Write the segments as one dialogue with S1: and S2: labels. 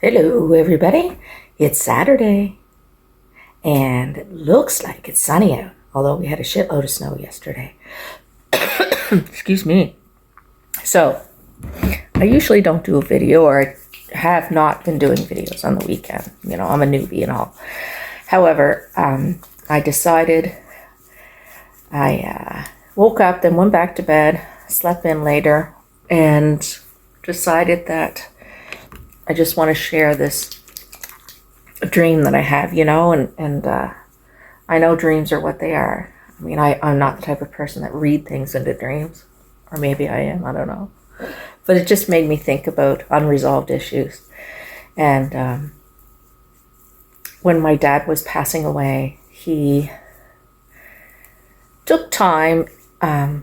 S1: Hello, everybody. It's Saturday, and it looks like it's sunny out, although we had a shitload of snow yesterday. Excuse me. So, I usually don't do a video, or I have not been doing videos on the weekend. You know, I'm a newbie and all. However, I decided I woke up, then went back to bed, slept in later, and decided that I just want to share this dream that I have, you know, and I know dreams are what they are. I mean, I'm not the type of person that read things into dreams, or maybe I am, I don't know. But it just made me think about unresolved issues. And when my dad was passing away, he took time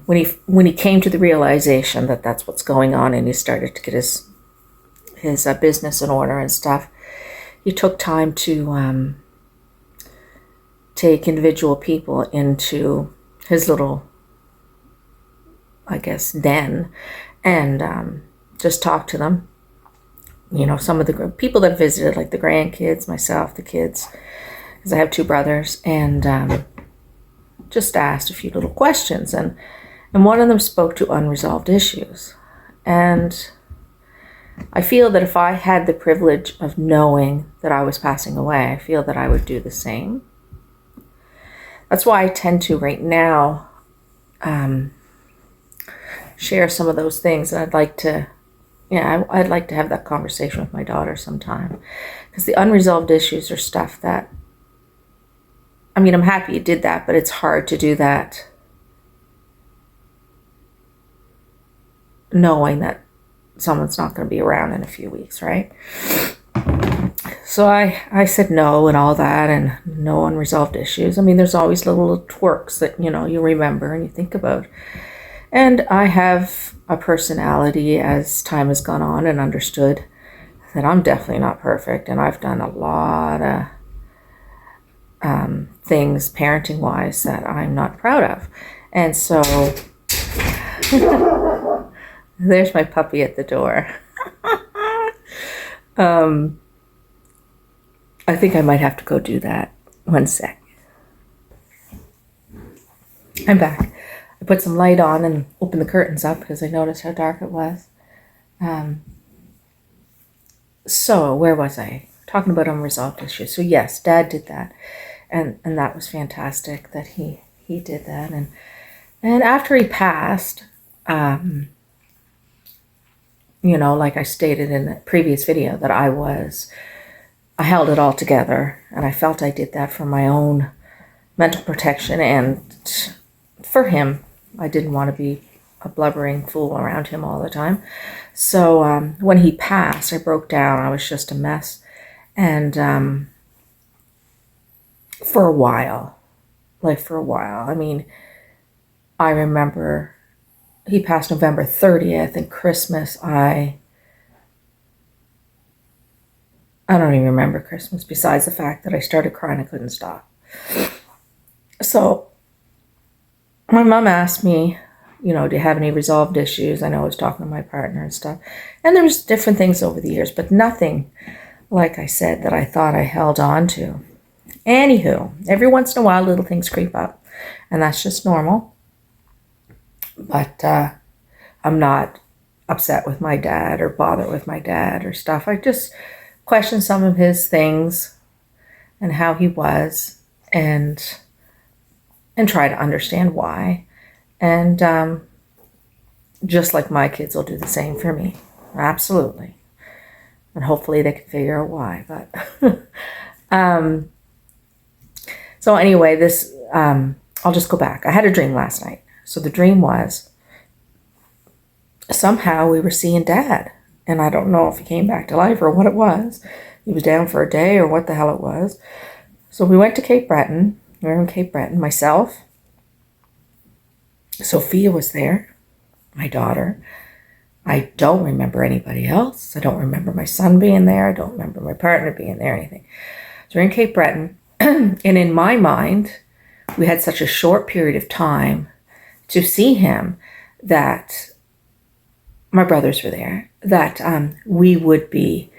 S1: when he came to the realization that that's what's going on, and he started to get his business in order and stuff. He took time to take individual people into his little, I guess, den, and just talk to them. You know, some of the people that visited, like the grandkids, myself, the kids, because I have two brothers, and just asked a few little questions, and one of them spoke to unresolved issues. And I feel that if I had the privilege of knowing that I was passing away, I feel that I would do the same. That's why I tend to right now share some of those things. And I'd like to have that conversation with my daughter sometime. Because the unresolved issues are stuff that, I mean, I'm happy you did that, but it's hard to do that knowing that someone's not going to be around in a few weeks, right? So I said no and all that, and no unresolved issues. I mean, there's always little twerks that, you know, you remember and you think about. And I have a personality as time has gone on, and understood that I'm definitely not perfect, and I've done a lot of things parenting-wise that I'm not proud of. And so there's my puppy at the door. I think I might have to go do that. One sec. I'm back. I put some light on and opened the curtains up because I noticed how dark it was. So where was I? Talking about unresolved issues. So yes, Dad did that. And that was fantastic that he did that. And after he passed, you know, like I stated in the previous video, that I held it all together, and I felt I did that for my own mental protection and for him. I didn't want to be a blubbering fool around him all the time. So when he passed, I broke down. I was just a mess. And for a while, I mean, I remember he passed November 30th, and Christmas, I don't even remember Christmas, besides the fact that I started crying and couldn't stop. So my mom asked me, you know, do you have any resolved issues? I know I was talking to my partner and stuff. And there was different things over the years, but nothing, like I said, that I thought I held on to. Anywho, every once in a while, little things creep up, and that's just normal. But I'm not upset with my dad or bothered with my dad or stuff. I just question some of his things and how he was, and try to understand why. And just like my kids will do the same for me. Absolutely. And hopefully they can figure out why. But so anyway, this I'll just go back. I had a dream last night. So the dream was somehow we were seeing Dad. And I don't know if he came back to life or what it was. He was down for a day or what the hell it was. So we went to Cape Breton. We were in Cape Breton. Myself. Sophia was there. My daughter. I don't remember anybody else. I don't remember my son being there. I don't remember my partner being there or anything. So we're in Cape Breton. And in my mind, we had such a short period of time to see him that my brothers were there, that we would be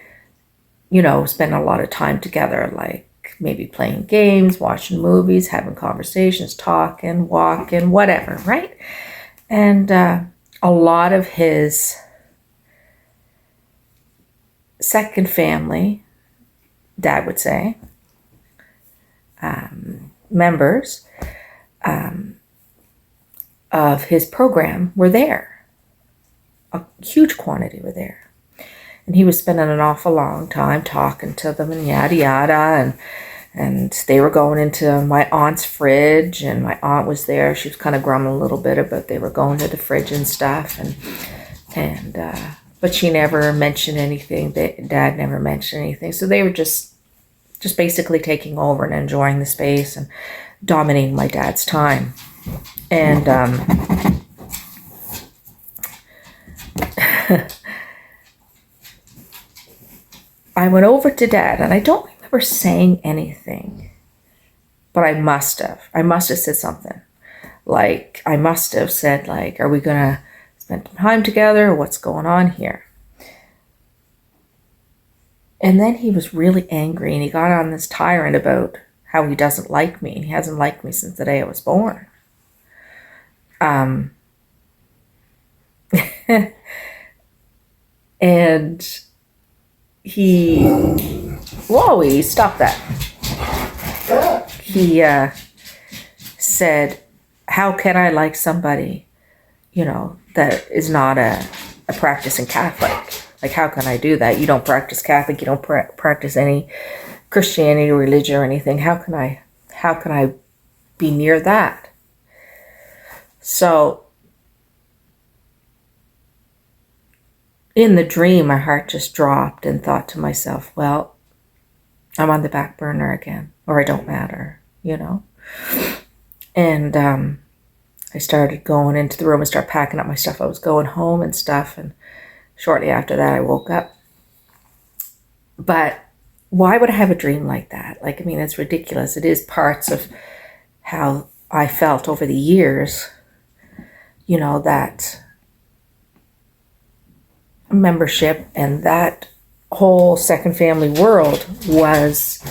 S1: spending a lot of time together, like maybe playing games, watching movies, having conversations, talking, walking, whatever, right? And a lot of his second family, Dad would say, members of his program were there. A huge quantity were there. And he was spending an awful long time talking to them and yada yada. And they were going into my aunt's fridge, and my aunt was there. She was kind of grumbling a little bit about they were going to the fridge and stuff. But she never mentioned anything. Dad never mentioned anything. So they were just basically taking over and enjoying the space and dominating my dad's time. And I went over to Dad, and I don't remember saying anything, but I must have. I must have said something. Like, I must have said, like, are we going to spend time together? What's going on here? And then he was really angry, and he got on this tyrant about how he doesn't like me, and he hasn't liked me since the day I was born. And he stopped that. He said, how can I like somebody, that is not a practicing Catholic? Like, how can I do that? You don't practice Catholic, you don't practice any Christianity or religion or anything. How can I be near that? So in the dream, my heart just dropped and thought to myself, well, I'm on the back burner again, or I don't matter, And I started going into the room and started packing up my stuff. I was going home and stuff, and shortly after that, I woke up. But why would I have a dream like that? It's ridiculous. It is parts of how I felt over the years, that membership and that whole second family world was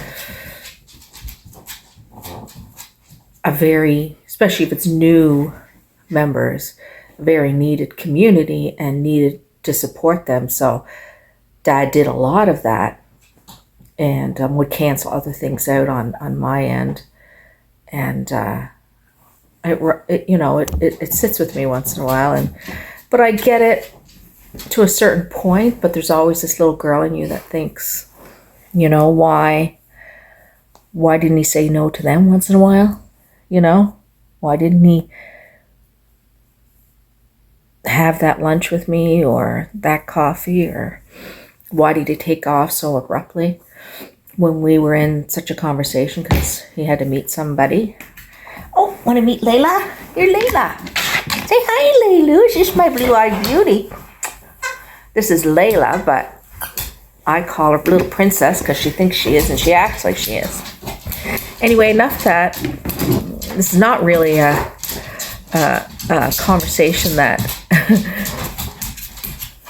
S1: a very, especially if it's new members, a very needed community and needed to support them. So Dad did a lot of that, and would cancel other things out on my end. And it sits with me once in a while, but I get it to a certain point, but there's always this little girl in you that thinks, why didn't he say no to them once in a while? Why didn't he have that lunch with me or that coffee, or why did he take off so abruptly when we were in such a conversation because he had to meet somebody? Oh, want to meet Layla? You're Layla. Say hi, Laylu. She's my blue-eyed beauty. This is Layla, but I call her Little Princess because she thinks she is, and she acts like she is. Anyway, enough of that. This is not really a conversation that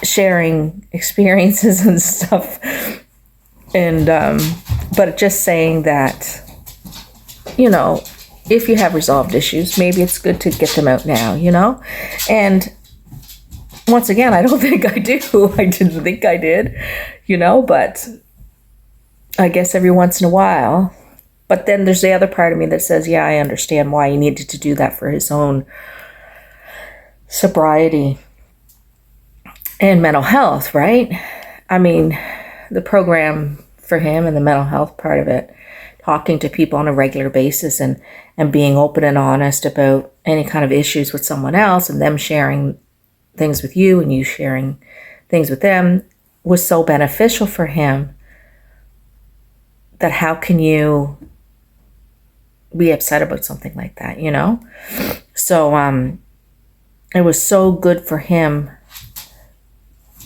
S1: sharing experiences and stuff, and but just saying that, if you have resolved issues, maybe it's good to get them out now, and once again, I don't think I do. I didn't think I did, but I guess every once in a while. But then there's the other part of me that says, yeah, I understand why he needed to do that for his own sobriety and mental health, right? The program for him and the mental health part of it, talking to people on a regular basis and being open and honest about any kind of issues with someone else, and them sharing things with you and you sharing things with them, was so beneficial for him that how can you be upset about something like that, So it was so good for him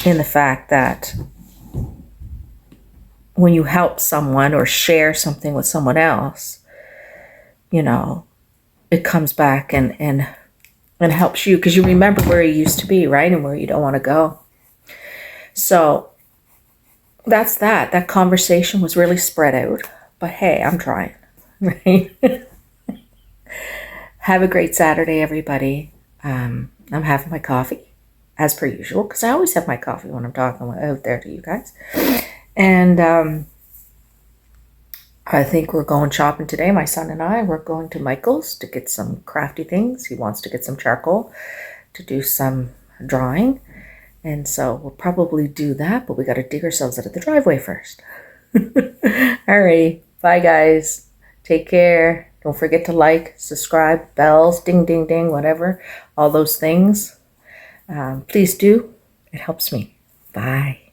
S1: in the fact that when you help someone or share something with someone else, it comes back and helps you, because you remember where you used to be, right? And where you don't want to go. So that's that. That conversation was really spread out. But hey, I'm trying. Right? Have a great Saturday, everybody. I'm having my coffee, as per usual, because I always have my coffee when I'm talking out there to you guys. And I think we're going shopping today. My son and I, we're going to Michael's to get some crafty things. He wants to get some charcoal to do some drawing. And so we'll probably do that, but we got to dig ourselves out of the driveway first. All right. Bye, guys. Take care. Don't forget to like, subscribe, bells, ding, ding, ding, whatever. All those things. Please do. It helps me. Bye.